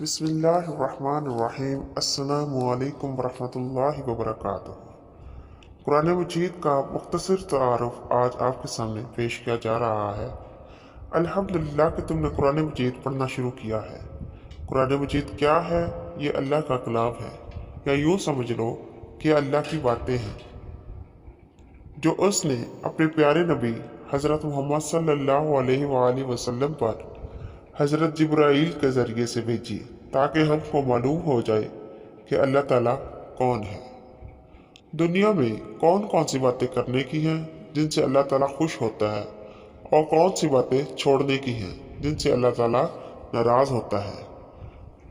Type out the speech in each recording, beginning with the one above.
बिस्मिल्लाहिर्रहमानिर्रहीम। अस्सलामु अलैकुम वरहमतुल्लाहि वबरकातुह। कुरान मजीद का मुख्तसर तारुफ आज आपके सामने पेश किया जा रहा है। अल्हम्दुलिल्लाह कि तुमने कुरान मजीद पढ़ना शुरू किया है। कुरान मजीद क्या है? ये अल्लाह का कलाम है, या यूँ समझ लो कि अल्लाह की बातें हैं जो उसने अपने प्यारे नबी हज़रत मोहम्मद सल्लल्लाहु अलैहि वसल्लम पर हज़रत जिब्राईल के ज़रिए से भेजी, ताकि हमको मालूम हो जाए कि अल्लाह ताला कौन है। दुनिया में कौन कौन सी बातें करने की हैं जिनसे अल्लाह ताला खुश होता है, और कौन सी बातें छोड़ने की हैं जिनसे अल्लाह ताला नाराज़ होता है।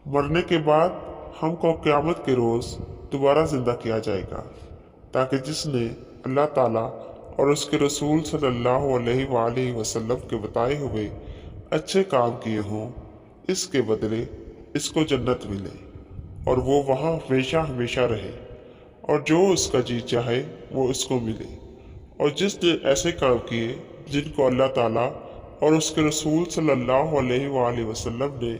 मरने के बाद हमको क़यामत के रोज़ दोबारा ज़िंदा किया जाएगा, ताकि जिसने अल्लाह ताला और उसके रसूल सल्लल्लाहु अलैहि वसल्लम के बताए हुए अच्छे काम किए हों, इसके बदले इसको जन्नत मिले और वो वहाँ हमेशा हमेशा रहे, और जो उसका जी चाहे वो उसको मिले। और जिसने ऐसे काम किए जिनको अल्लाह ताला और उसके रसूल सल्लल्लाहु अलैहि वसल्लम ने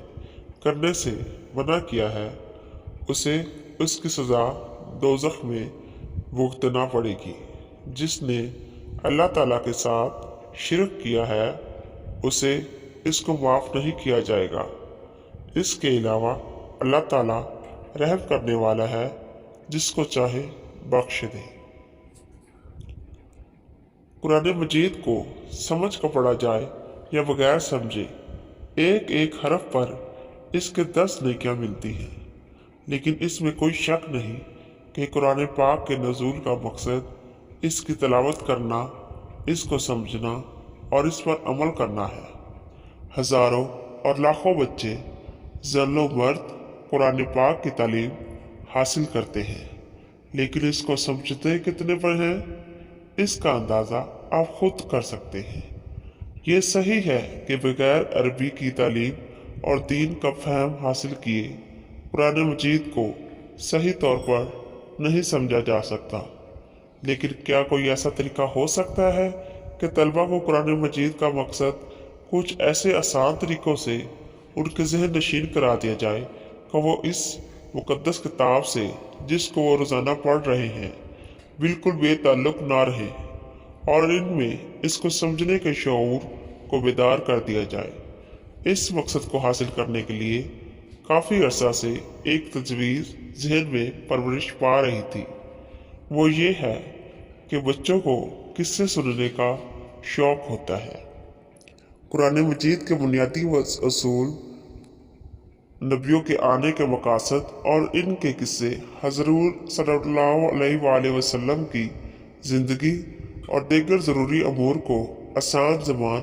करने से मना किया है, उसे उसकी सज़ा दोज़ख में भुगतना पड़ेगी। जिसने अल्लाह ताला के साथ शिरक किया है, उसे इसको माफ़ नहीं किया जाएगा। इसके अलावा अल्लाह ताला रहम करने वाला है, जिसको चाहे बख्श दे। कुरान मजीद को समझ कर पढ़ा जाए या बगैर समझे, एक एक हरफ पर इसके 10 नेकियां मिलती हैं। लेकिन इसमें कोई शक नहीं कि कुरान पाक के नज़ूल का मकसद इसकी तलावत करना, इसको समझना और इस पर अमल करना है। हज़ारों और लाखों बच्चे ज़र्रो मर्द कुरान पाक की तालीम हासिल करते हैं, लेकिन इसको समझते कितने पर हैं, इसका अंदाज़ा आप खुद कर सकते हैं। ये सही है कि बगैर अरबी की तालीम और दीन का फहम हासिल किए कुरान मजीद को सही तौर पर नहीं समझा जा सकता। लेकिन क्या कोई ऐसा तरीका हो सकता है कि तलबा को कुरान मजीद का मकसद कुछ ऐसे आसान तरीक़ों से उनके जहन नशीन करा दिया जाए कि वो इस मुक़द्दस किताब से, जिसको वो रोज़ाना पढ़ रहे हैं, बिल्कुल बेताल्लुक़ ना रहे, और इनमें इसको समझने के शऊर को बेदार कर दिया जाए। इस मकसद को हासिल करने के लिए काफ़ी अरसा से एक तजवीज़ जहन में परवरिश पा रही थी। वो ये है कि बच्चों को किस्से सुनने का शौक़ होता है। कुरान मजीद के बुनियादी असूल, नबियों के आने के मकासद और इनके किस्से हज़रत सल्लल्लाहु अलैहि वसल्लम की ज़िंदगी और दीगर ज़रूरी अमूर को आसान ज़बान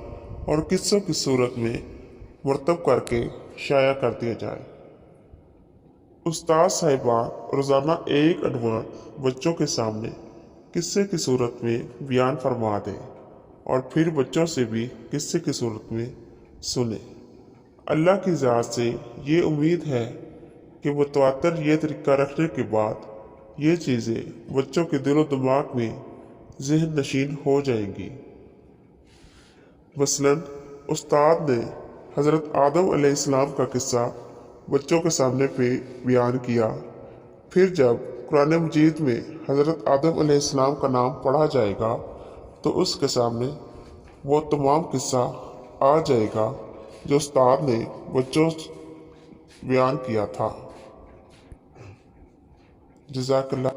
और किस्सों की सूरत में मरतब करके शाया कर दिया जाए। उस्ताद साहिबान रोज़ाना एक अनवान बच्चों के सामने किस्से की सूरत में बयान फरमा दें, और फिर बच्चों से भी किस्से की सूरत में सुने। अल्लाह की ज़ात से ये उम्मीद है कि मुतवातर ये तरीका रखने के बाद ये चीज़ें बच्चों के दिलो दिमाग में ज़हन नशीन हो जाएंगी। मसलन उस्ताद ने हज़रत आदम अलैहिस्सलाम का किस्सा बच्चों के सामने पे बयान किया। फिर जब कुरान मजीद में हज़रत आदम अलैहिस्सलाम का नाम पढ़ा जाएगा, तो उसके सामने वो तमाम किस्सा आ जाएगा जो उस्ताद ने बच्चों बयान किया था। जज़ाकल्लाह।